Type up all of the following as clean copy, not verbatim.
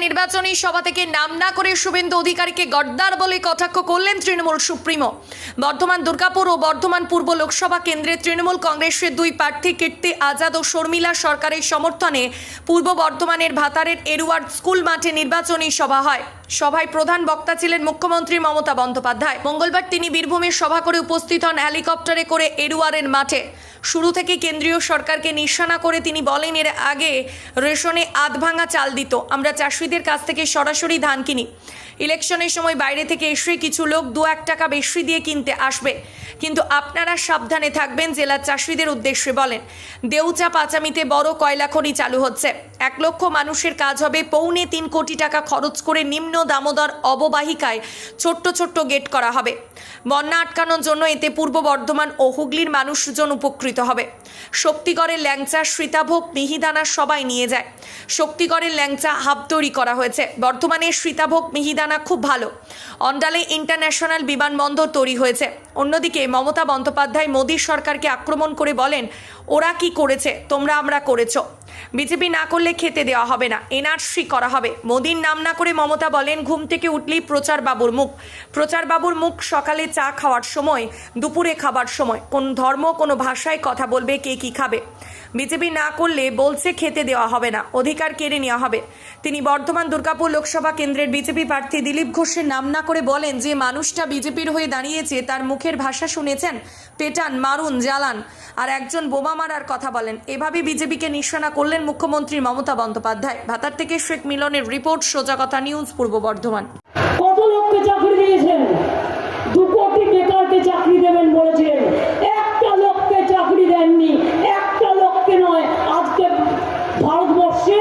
নির্বাচনী সভা থেকে নাম না করে শুভেন্দু অধিকারীকে গদ্দার বলে কটাক্ষ করলেন তৃণমূল সুপ্রিমো। বর্ধমান দুর্গাপুর ও বর্ধমান পূর্ব লোকসভা কেন্দ্রে তৃণমূল কংগ্রেসের দুই প্রার্থী কীর্তি আজাদ ও শর্মিলা সরকারের সমর্থনে পূর্ব বর্ধমানের ভাতারের এডওয়ার্ড স্কুল মাঠে নির্বাচনী সভা হয়। সভায় প্রধান বক্তা ছিলেন মুখ্যমন্ত্রী মমতা বন্দ্যোপাধ্যায়। মঙ্গলবার তিনি বীরভূমে সভা করে উপস্থিত হন হেলিকপ্টারে করে এডওয়ার্ডের মাঠে। শুরু থেকে কেন্দ্রীয় সরকারকে নিশানা করে তিনি বলেন, এর আগে রেশনে আধ ভাঙা চাল দিত, আমরা চাষিদের কাছ থেকে সরাসরি ধান কিনি। ইলেকশনের সময় বাইরে থেকে এসে কিছু লোক 2-1 টাকা বেশি দিয়ে কিনতে আসবে, কিন্তু আপনারা সাবধানে থাকবেন। জেলার চাষিদের উদ্দেশ্যে বলেন, দেউচা পাচামিতে বড় কয়লা খনি চালু হচ্ছে, 1 লক্ষ মানুষের কাজ হবে। 3.25 কোটি টাকা খরচ করে নিম্ন দামোদর অববাহিকায় ছোট্ট ছোট্ট গেট করা হবে। বন্যা আটকানোর জন্য এতে পূর্ব বর্ধমান ও হুগলির মানুষজন উপকৃত হবে। শক্তিগড়ের ল্যাংচা, সীতাভোগ, মিহিদানা সবাই নিয়ে যায়। শক্তিগড়ের ল্যাংচা হাব তৈরি করা হয়েছে। বর্তমানের সীতাভোগ মিহিদানা খুব ভালো। অন্ডালে ইন্টারন্যাশনাল বিমানবন্দর তৈরি হয়েছে। অন্যদিকে মমতা বন্দ্যোপাধ্যায় মোদী সরকারকে আক্রমণ করে বলেন, ওরা কি করেছে, তোমরা আমরা করেছ। বিজেপি না করলে খেতে দেওয়া হবে না, এনআরসি করা হবে। মোদীর নাম না করে মমতা বলেন, ঘুম থেকে উঠলেই প্রচার বাবুর মুখ। প্রচার বাবুর মুখ সকালে চা খাওয়ার সময়, দুপুরে খাবার সময়, কোন ধর্ম কোন ভাষায় কথা বলবে, কে কি খাবে। বিজেপি না করলে বলছে খেতে দেওয়া হবে না, অধিকার কেড়ে নেওয়া হবে। তিনি বর্ধমান দুর্গাপুর লোকসভা কেন্দ্রের বিজেপি প্রার্থী দিলীপ ঘোষের নাম না করে বলেন, যে মানুষটা বিজেপির হয়ে দাঁড়িয়েছে তার মুখের ভাষা শুনেছেন, পেটান, মারুন, জ্বালান, আর একজন বোমা মারার কথা বলেন। এভাবে বিজেপিকে নিশানা করলেন মুখ্যমন্ত্রী মমতা বন্দ্যোপাধ্যায়। ভাতার থেকে শেখ মিলনের রিপোর্ট, সোজা কথা নিউজ, পূর্ব বর্ধমান। কত লোককে চাকরি দিয়েছেন? 2 কোটি বেকারকে চাকরি দেবেন বলেছিলেন, একটা লোককে চাকরি দেননি। একটা লোককে নয়, আজকে ভারতবর্ষে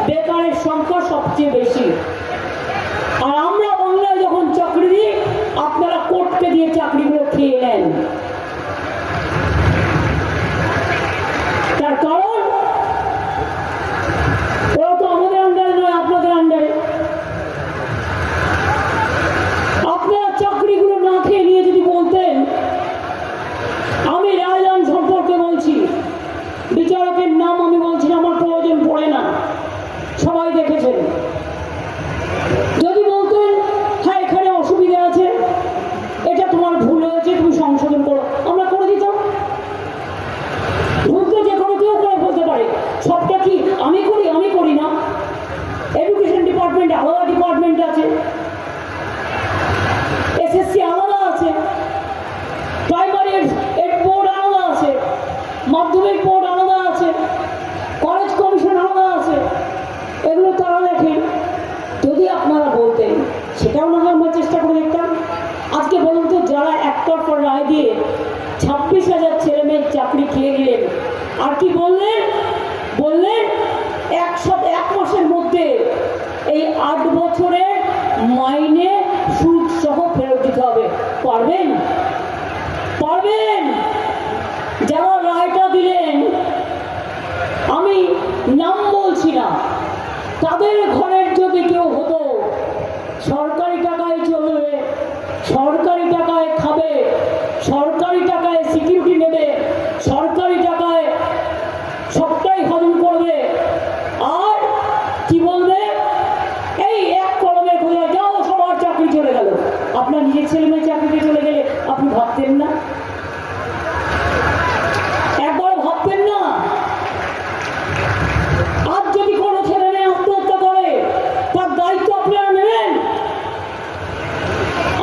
বেকারের সংখ্যা সবচেয়ে বেশি। আর আমরা বাংলায় যখন চাকরি দিই, আপনারা কোর্টকে দিয়ে চাকরিগুলো খেয়ে নেন। তার কারণ ওরা তো আমাদের আন্ডারে নয়, আপনাদের আন্ডারে। আপনারা চাকরিগুলো না খেয়ে নিয়ে যদি বলতেন, আমি রায়দান সম্পর্কে বলছি, বিচারকের নাম আমি বলছি না, আমার প্রয়োজন পড়ে না, সবাই দেখেছেন। যদি বলতেন, হ্যাঁ এখানে অসুবিধা আছে, এটা তোমার ভুল হয়েছে, তুমি সংশোধন করো, আমরা করে দিতাম। ভুল তো যে কোনো কেউ করে বলতে পারে, সবটা কি আমি করি? আমি করি না। এডুকেশন ডিপার্টমেন্ট আলাদা ডিপার্টমেন্ট আছে, এসএসসি আলাদা আছে, প্রাইমারি এড বোর্ড আলাদা আছে, মাধ্যমিক বোর্ড আলাদা আছে, কলেজ কমিশন আলাদা আছে। এগুলো তারা দেখেন। যদি আপনারা বলতেন, সেটাও না হয় আমরা চেষ্টা করে দেখতাম। আজকে বলুন তো, যারা একতরফা রায় দিয়ে 26,000 ছেলে মেয়ের চাকরি খেয়ে নিলেন, আর কি বললেন? বললেন 1 মাসের মধ্যে এই 8 বছরের মাইনে সুদ সহ ফেরত দিতে হবে। পারবেন? পারবেন? যারা রায়টা দিলেন, আমি নাম বলছি না, তাদের ঘরের যদি কেউ হতো, সরকারি টাকায় চলবে, সরকারি টাকায় খাবে, সরকারি টাকায় সিকিউরিটি নেবে, সরকারি টাকায় সবটাই হজম করবে, আর কি বলবে? এই এক কলমে খোঁজা যাও, সবার চাকরি চলে গেল। আপনার নিজের ছেলে মেয়ে চাকরিতে চলে গেলে আপনি ভাবতেন না? একবার ভাবতেন না? আজ যদি কোনো ছেলে মেয়ে আত্মহত্যা করে, তার দায়িত্ব আপনারা নেবেন?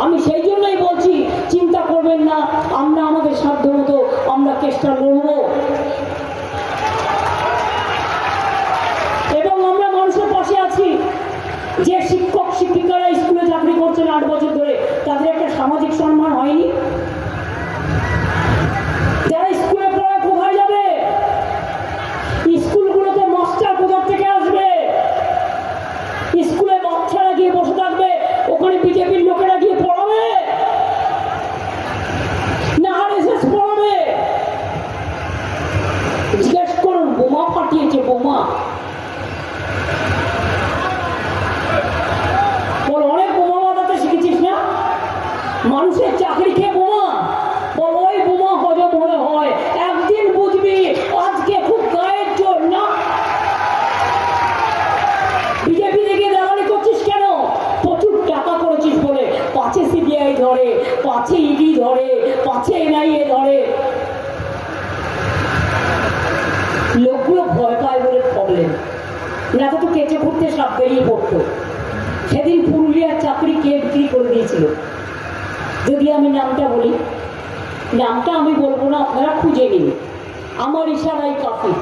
আমি সেই জন্যই বলছি, চিন্তা করবেন না, আমরা আমাদের সাধ্য মতো আমরা চেষ্টা করব, এবং আমরা মানুষের পাশে আছি। যে শিক্ষক শিক্ষিকারা স্কুলে চাকরি করছেন 8 বছর ধরে, তাদের একটা সামাজিক সম্মান হয়নি? যারা স্কুলে পড়া কোথায় যাবে? স্কুলগুলোতে মাস্টার কোথা থেকে আসবে? স্কুলে বাচ্চারা গিয়ে বসে থাকবে, ওখানে বিজেপির লোকেরা গিয়ে পড়াবে না আরএসএস পড়াবে? জিজ্ঞেস করুন, বোমা ফাটিয়েছে, বোমা। বল, অনেক বোমা বানাতে শিখেছিস না? মানুষের চাকরি খেয়ে বোমা ধরে, পাছে ইডি ধরে, পাছে এনআইএ ধরে। লোকগুলো ভয় পায় বলে প্রবলেম, না তো কেচে ফুটতে সব বেরিয়ে পড়তো। সেদিন পুরুলিয়ার চাকরি কে বিক্রি করে দিয়েছিল? যদি আমি নামটা বলি, নামটা আমি বলবো না, আপনারা খুঁজে নিন, আমার ইশারাই কাফি।